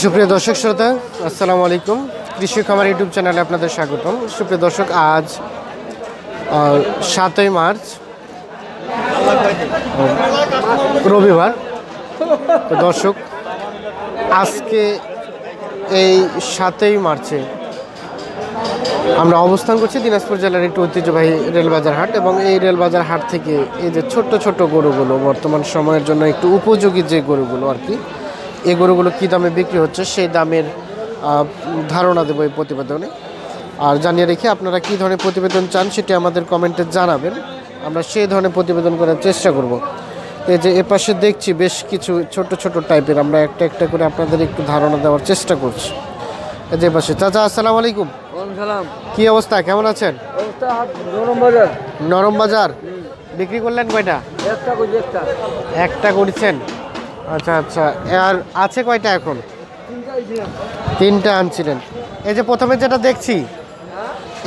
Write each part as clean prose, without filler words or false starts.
সুপ্রিয় দর্শক শ্রোতা, আসসালামু আলাইকুম। কৃষি খামার ইউটিউব চ্যানেলে আপনাদের স্বাগতম। সুপ্রিয় দর্শক, আজ 7ই মার্চ রবিবার। তো দর্শক, আজকে এই 7ই মার্চে আমরা অবস্থান করছি দিনাজপুর জেলার একটি ঐতিহ্যবাহী রেলবাজার হাট, এবং এই রেলবাজার হাট থেকে এই যে ছোট্ট ছোট্ট গরুগুলো, বর্তমান সময়ের জন্য একটু উপযোগী যে গরুগুলো আর কি, এই গরুগুলো কী দামে বিক্রি হচ্ছে সেই দামের ধারণা দেবো এই প্রতিবেদনে। আর জানিয়ে রেখে আপনারা কী ধরনের প্রতিবেদন চান সেটি আমাদের কমেন্টে জানাবেন, আমরা সেই ধরনের প্রতিবেদন করার চেষ্টা করব। এই যে এপাশে দেখছি বেশ কিছু ছোট ছোট টাইপের, আমরা একটা একটা করে আপনাদের একটু ধারণা দেওয়ার চেষ্টা করছি। এই যে পাশে চাচা, আসসালামু আলাইকুম। কি অবস্থা, কেমন আছেন? নরম বাজার বিক্রি করলেন কয়টা? একটা করেছেন। আচ্ছা আচ্ছা, আর আছে কয়টা এখন? তিনটা আনছিলেন। এই যে প্রথমে যেটা দেখছি,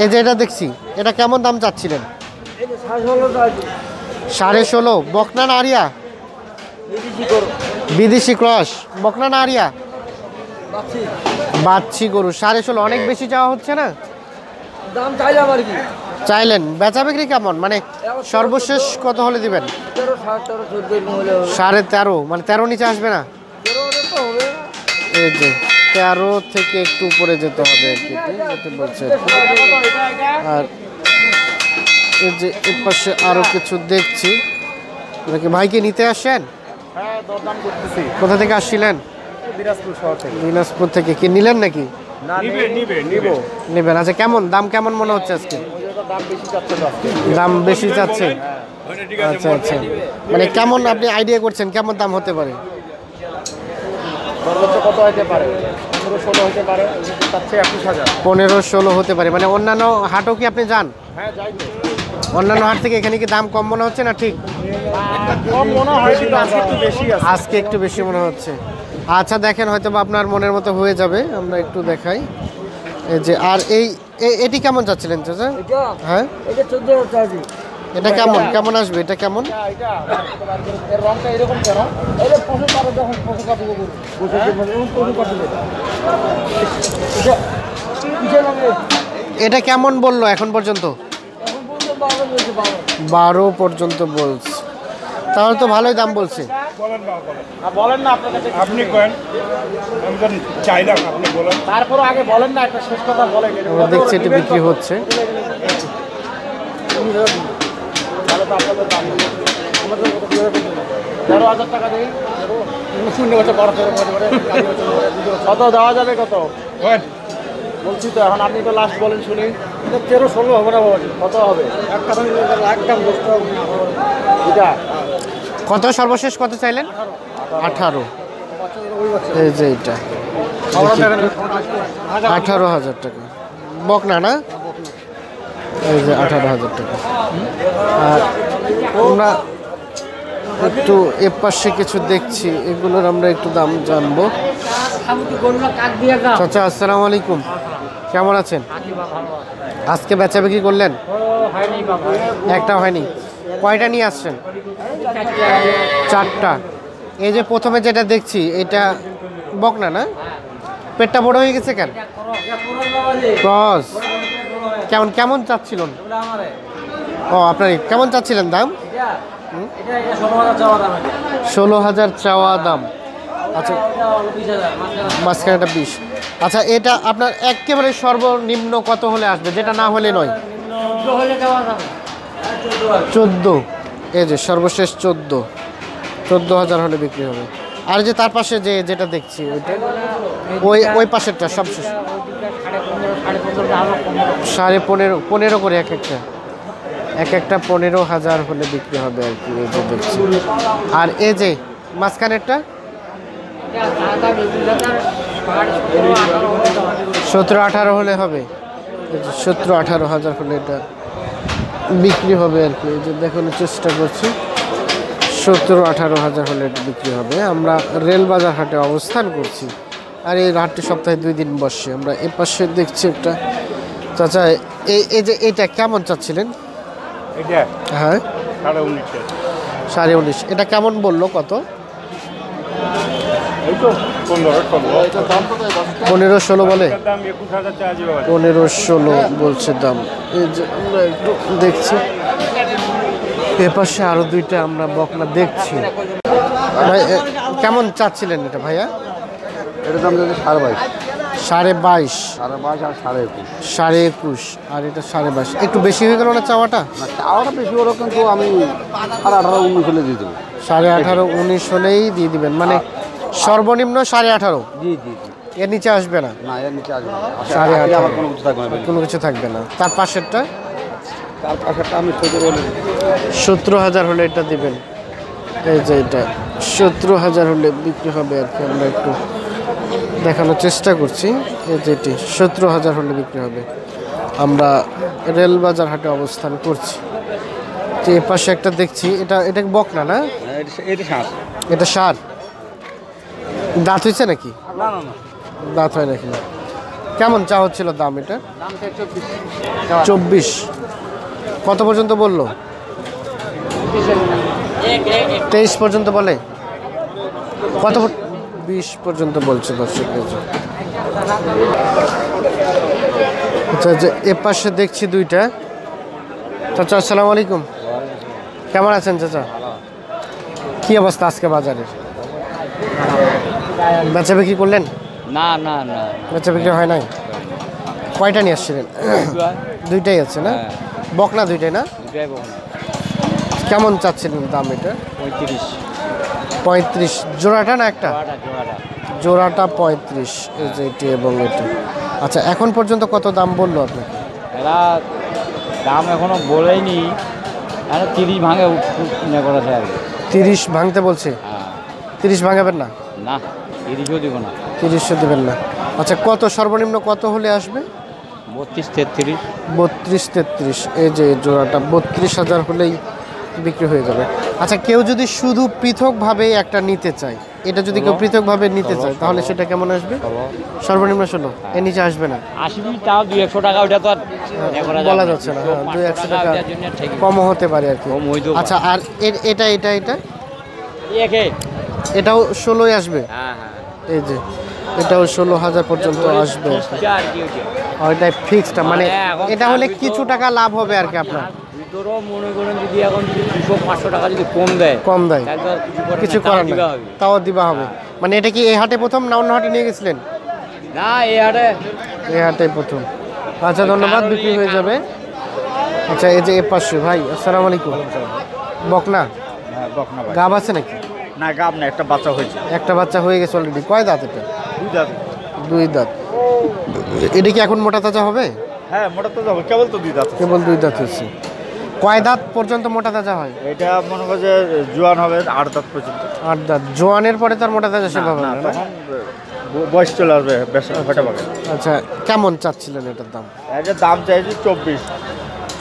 এই যে এটা দেখছি, এটা কেমন দাম চাচ্ছিলেন? 16.5। বকনা না আরিয়া? বিদেশি ক্রস। বকনা না আরিয়া? বাচ্চি গরু। 16.5 অনেক বেশি চাওয়া হচ্ছে না? দাম চাইলাম আর কি। চাইলেন। বেচা বিক্রি কেমন, মানে সর্বশেষ কত হলে দিবেন? 13.5, মানে 13 নিচে আসবে না? এই যে 13 থেকে একটু উপরে যেতে হবে আর কি, বলছে। আর এই যে এর পাশে আরো কিছু দেখছি, নাকি ভাইকে নিতে আসেন? হ্যাঁ, দরদাম করতেছি। কোথা থেকে আসছিলেন? দিনাজপুর শহর থেকে। দিনাজপুর থেকে। কি নিলেন নাকি? না, নিব। নেবেন। আচ্ছা, কেমন দাম, কেমন মনে হচ্ছে আজকে? দাম বেশি চাচ্ছে তো আজকে। দাম বেশি চাচ্ছে? আচ্ছা আচ্ছা, মানে কেমন আপনি আইডিয়া করছেন কেমন দাম হতে পারে? সর্বোচ্চ কত হতে পারে? 15-16 হতে পারে, চাচ্ছে 21,000। 15-16 হতে পারে। মানে অন্যান্য হাটও কি আপনি যান? হ্যাঁ, যাই তো। অন্যান্য হাট থেকে এখানে কি দাম কম মনে হচ্ছে না ঠিক? কম মনে হয়, কিন্তু আজকে একটু বেশি আছে। আজকে একটু বেশি মনে হচ্ছে। আচ্ছা দেখেন, হয়তো বা আপনার মনের মতো হয়ে যাবে, আমরা একটু দেখাই। এই যে, আর এটি কেমন চাচ্ছিলেন চাচা? হ্যাঁ, এটা 14 চার্জি। এটা কেমন কেমন আসবে? এটা কেমন? এটা এর রংটা এরকম কেন? এটা পশু পাবে, যখন পশু পাবে গরু পশু পাবে এটা কেমন বললো এখন পর্যন্ত? এখন পর্যন্ত 12 বলছে, 12 পর্যন্ত বলছে, তাহলে তো ভালোই দাম বলছে। বলেন না, আপনার কাছে আপনি করেন, আমি তো চাইলাম, আপনি বলেন। তারপরে আগে বলেন না, একটা শেষ কথা বলেন। আমরা দেখছি এটি বিক্রি হচ্ছে। তাহলে তো আপনাদের দাম আমাদের 13,000 টাকা দিই। শূন্য হচ্ছে, বড় কত দেওয়া যাবে? কত বলছি তো, এখন আপনি তো লাস্ট বলেন শুনি। 13-16 হবে না? কত হবে? একদম 10টা। কত সর্বশেষ কত চাইলেন? 18। এই যে এটা 18,000 টাকা। বকনা না? এই যে 18,000 টাকা। আর আমরা একটু এর পাশে কিছু দেখছি, এগুলোর আমরা একটু দাম জানবো। চাচা, আসসালামু আলাইকুম। কেমন আছেন? আজকে বেচা বিক্রি করলেন? একটা হয়নি। কয়টা নিয়ে আসছেন? 4টা। এই যে প্রথমে যেটা দেখছি, এটা বকনা না? পেটটা বড় হয়ে গেছে কেন? ক্রস। কেমন কেমন চাচ্ছিলেন? ও, আপনার কেমন চাচ্ছিলেন দাম? 16,000 চাওয়া দাম। আচ্ছা, মাঝখানেটা 20। আচ্ছা, এটা আপনার একেবারে সর্বনিম্ন কত হলে আসবে, যেটা না হলে নয়? 14। এই যে সর্বশেষ 14,000 হলে বিক্রি হবে। আর যে তার পাশে যেটা দেখছি, ওইটা ওই পাশেরটা সবশেষ 15.5 করে এক একটা 15,000 হলে বিক্রি হবে আর কি, এই যে দেখছি। আর এই যে মাঝখানেরটা 17-18 হলে হবে। 17-18,000 হলে এটা বিক্রি হবে আর কি। এই যে দেখানোর চেষ্টা করছি, 17-18,000 হলে এটা বিক্রি হবে। আমরা রেলবাজার হাটে অবস্থান করছি, আর এই হাটটি সপ্তাহে 2 দিন বসে। আমরা এ পাশে দেখছি একটা। চাচা, এই যে এটা কেমন চাচ্ছিলেন? এটা হ্যাঁ, 19.5। 19.5। এটা কেমন বললো? কত? 15-16 বলে, 15-16 বলছে দাম। এই যে আমরা একটু দেখছি, এপাশে আরো দুইটা আমরা বকনা দেখছি। ভাই কেমন চাচ্ছিলেন এটা ভাইয়া? এটার দাম যদি 22.5, 22.5, 22.5 আর 21.5। 21.5 আর এটা 22.5, একটু বেশি হয়ে গেল না চাওয়াটা? না চাওয়াটা বেশি হলো, কিন্তু আমি 18-19 হলে দিয়ে দেবো। 18.5-19 হলেই দিয়ে দিবেন, মানে সর্বনিম্ন 18.5। জি জি জি। এর নিচে আসবে না? না এর নিচে আসবে না। 18.5 আমার কোনো কিছু থাকবে না। কোনো কিছু থাকবে না। তার পাশেরটা তার পাশেরটা আমি 17 বলে দিই। 17,000 হলে এটা দিবেন। এই যে এটা 17,000 হলে বিক্রি হবে আর কি, আমরা একটু দেখানোর চেষ্টা করছি। এই যে এটি 17,000 হলে বিক্রি হবে। আমরা রেলবাজার হাটে অবস্থান করছি। তো এ পাশে একটা দেখছি, এটা বকনা না? এটা 7। এটা সার। দাঁত হয়েছে নাকি? না না না, দাঁত হয় নাকি? না। কেমন চা হচ্ছিল দাম এটা? দামটা 24। কত পর্যন্ত বললো? 23 পর্যন্ত বলে? কত 20 পর্যন্ত বলছে দর্শক। আচ্ছা, যে এ পাশে দেখছি দুইটা। চাচা আসসালামু আলাইকুম, কেমন আছেন চাচা? কি অবস্থা আজকে বাজারের? বেচা বিক্রি করলেন? না না না, বেচা বিক্রি হয় নাই? কয়টা নিয়ে আসছিলেন? দুইটাই আছে না? বকনা দুইটাই না? দুটাই বকনা। কেমন চাচ্ছিলেন দাম এটা? 35 35। জোড়াটা না একটা? জোড়াটা। জোড়াটা 35। এই যে এটি এবং এটি। আচ্ছা, এখন পর্যন্ত কত দাম বললো আপনাকে? এরা দাম এখনো বলেইনি, এরা 30 ভাঙে ইয়ে করা যায় আর কি। 30 ভাঙতে বলছে? হ্যাঁ। 30 ভাঙাবেন না? না 30ও দিব না। 30 দেবেন না? আচ্ছা, কত সর্বনিম্ন কত হলে আসবে? 32-33। 32-33। এই যে জোড়াটা 32,000 হলেই বিক্রি হয়ে যাবে। আচ্ছা, কেউ যদি শুধু পৃথকভাবে একটা নিতে চায়, এটা যদি কেউ পৃথকভাবে নিতে চায়, তাহলে সেটা কেমন আসবে? সর্বনিম্ন 16, এর নিচে আসবে না? আসবি তাও 200 টাকা, ওটা তো আর ইয়ে করা বলা যাবে যাচ্ছে না। হ্যাঁ, 200 টাকা ওটার জন্য ঠিক কমও হতে পারে আর কি। কম হইতেও আচ্ছা, আর এটা এটা এটা একে। এটাও 16 আসবে? হ্যাঁ হ্যাঁ, এই যে এটাও 16,000 পর্যন্ত আসবে। আর কি হচ্ছে ওইটাই ফিক্সড, মানে এখন এটা হলে তার কিছু টাকা লাভ হবে আর কি আপনার। ভিতরেও মনে করেন যদি এখন যদি 200-500 টাকা যদি কম দেয়, কম দেয়, তাহলে তো আর কিছু তাও করার দিবা না, হবে। তাও দিবা হবে। মানে এটা কি এই হাটে প্রথম না অন্য হাটে নিয়ে গেছিলেন? না এই হাটে এই হাটে প্রথম। আচ্ছা, ধন্যবাদ, বিক্রি হয়ে যাবে। আচ্ছা, এই যে এ পাশে ভাই, আসসালামু আলাইকুম। বকনা হ্যাঁ বকনা ভাই। গাব আছে নাকি? না গাব না, একটা বাচ্চা হয়েছে। একটা বাচ্চা হয়ে গেছে অলরেডি। কয় দাঁত এটা? 2 দাঁত। 2 দাঁত। এটা কি এখন মোটা তাজা হবে? হ্যাঁ মোটা তো যাবে, কেবল তো 2 দাঁত। কেবল 2 দাঁত হচ্ছে। কয় দাঁত পর্যন্ত মোটা তাজা হয়? এটা মনে করে যে জোয়ান হবে 8 দাঁত পর্যন্ত। 8 দাঁত। জোয়ানের পরে তার মোটা তাজা সেভাবে না, হবে না? তখন বয়স চলে আসবে বেশ ফেটে পাকে। আচ্ছা, কেমন চাচ্ছিলেন এটার দাম? এটার দাম চাইছি 24।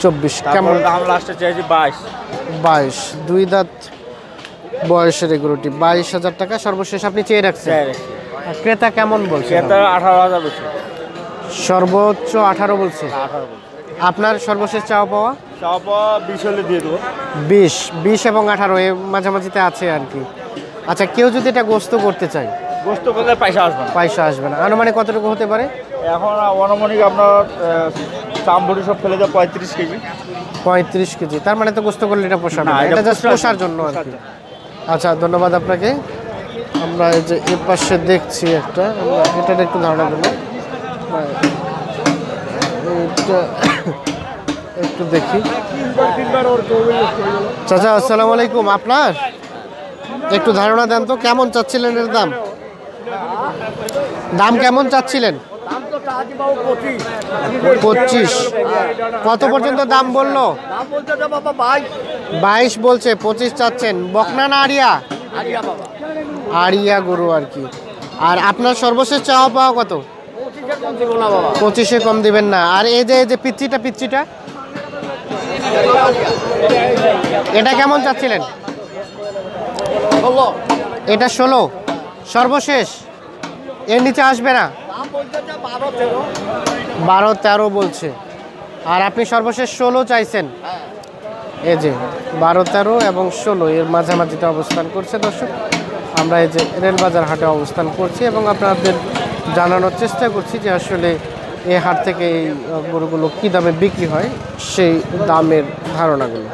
24। কেমন কেমন? দাম লাস্টে চাইছি 22। 22। 2 দাঁত বয়সের এগুলোটি 22,000 টাকা সর্বশেষ আপনি চেয়ে রাখছেন। আর ক্রেতা কেমন বলছে? এটা 18,000 বেশি। সর্বোচ্চ 18 বলছে। 18 আপনার সর্বশেষ চাওয়া পাওয়া? সব 20 হলে দিয়ে দেবো। 20 এবং 18 এর মাঝামাঝিতে আছে আর কি। আচ্ছা, কেউ যদি এটা গোস্ত করতে চায়, গোস্ত করলে পয়সা আসবে না। পয়সা আসবে না? আনুমানিক কতটুকু হতে পারে? এখন অনুমানিক আপনার চামড়ি সব ফেলে দেয় 35 কেজি। 35 কেজি। তার মানে তো গোস্ত করলে এটা পোষাবে না, না, এটা এটা জাস্ট পোষার পোষার জন্য আর কি। আচ্ছা, ধন্যবাদ আপনাকে। আমরা এই যে এ পাশে দেখছি একটা, আমরা এটার একটু ধারণা দেবো। এটা একটু দেখি। চাচা আসসালামু আলাইকুম, আপনার একটু ধারণা দেন তো, কেমন চাচ্ছিলেন এর দাম? দাম কেমন চাচ্ছিলেন? 25। কত পর্যন্ত দাম বললো? 22 বলছে, 25 চাচ্ছেন। বকনা না আড়িয়া? আড়িয়া গরু আর কি। আর আপনার সর্বশেষ চাওয়া পাওয়া কত? 25-এ কম দিবেন না? আর এই যে পিচ্চিটা এটা কেমন চাচ্ছিলেন? এটা 16 সর্বশেষ, এর নিচে আসবে না? 12-13 বলছে। আর আপনি সর্বশেষ 16 চাইছেন। এই যে 12-13 এবং 16 এর মাঝামাঝিতে অবস্থান করছে দর্শক। আমরা এই যে রেলবাজার হাটে অবস্থান করছি এবং আপনাদের জানানোর চেষ্টা করছি যে আসলে এই হাট থেকে এই গরুগুলো কী দামে বিক্রি হয় সেই দামের ধারণাগুলো।